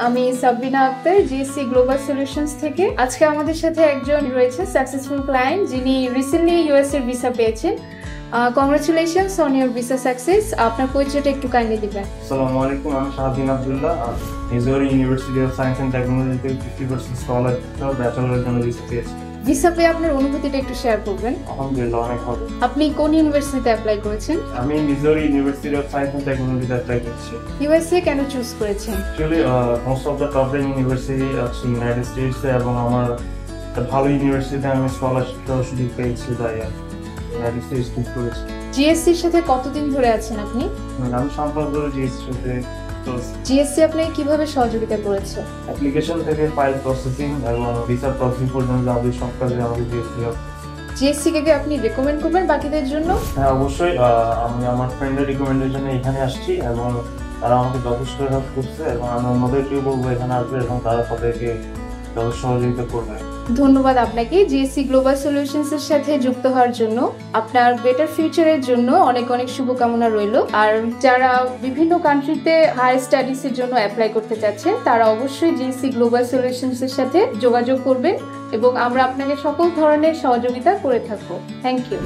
আমি Sabrina Akter, GSC global solutions থেকে। আজকে আমাদের সাথে একজন রয়েছে সাকসেসফুল ক্লায়েন্ট, যিনি রিসেন্টলি ইউএস এর ভিসা পেয়েছেন। Congratulations on your visa success. আপনার পরিচয়টা একটু কাইন্ডলি দিবেন। আসসালামু আলাইকুম, আমি Shahadin Abdullah. Missouri university of science and টেকনোলজিতে 50% স্কলার ব্যাচেলরের জন্য ভিসা পেয়েছি। ভিসা পেয়ে আপনার অনুভূতিটা একটু শেয়ার করবেন। আলহামদুলিল্লাহ, অনেক ভালো। আপনি কোন ইউনিভার্সিটিতে অ্যাপ্লাই করেছেন? আমি মিজোরি ইউনিভার্সিটি অফ সায়েন্স অ্যান্ড টেকনোলজিতে অ্যাপ্লাই করেছি। ইউএসএ কেন চুজ করেছেন? Actually most of the top range university আছে ইউনাইটেড স্টেটসে, এবং আমার একটা ভালো ইউনিভার্সিটিতে আমি স্কলারশিপটাও সুযোগ পেয়েছি, তাই ইউনাইটেড স্টেটস চুজ করেছি। জিএসসির সাথে কতদিন ধরে আছেন আপনি? আমি সম্পর্ক জিএসসির সাথে। জিএসসি আপনাকে কিভাবে সহযোগিতা করেছে? অ্যাপ্লিকেশন থেকে ফাইল প্রসেসিং এবং ভিসা প্রসেসিং পর্যন্ত আমাদের সব কাজে আমাদের জিএসসি হেল্প। জিএসসি কে আপনি রেকমেন্ড করবেন বাকিদের জন্য? হ্যাঁ, অবশ্যই। আমি আমার ফ্রেন্ডের রিকমেন্ডেশনে এখানে আসছি এবং তারা আমাকে যথেষ্ট হেল্প করছে, এবং আমি অন্যদেরকেও বলবো এখানে আসবে এবং তারা তাদেরকে যথেষ্ট সহযোগিতা করবে। ধন্যবাদ আপনাকে জিএসসি গ্লোবাল সলিউশনস এর সাথে যুক্ত হওয়ার জন্য। আপনার বেটার ফিউচারের জন্য অনেক অনেক শুভকামনা রইল। আর যারা বিভিন্ন কান্ট্রিতে হাই স্টাডিজ এর জন্য অ্যাপ্লাই করতে চাচ্ছেন, তারা অবশ্যই জিএসসি গ্লোবাল সলিউশনস এর সাথে যোগাযোগ করবেন এবং আমরা আপনাকে সকল ধরনের সহযোগিতা করে থাকবো। Thank you.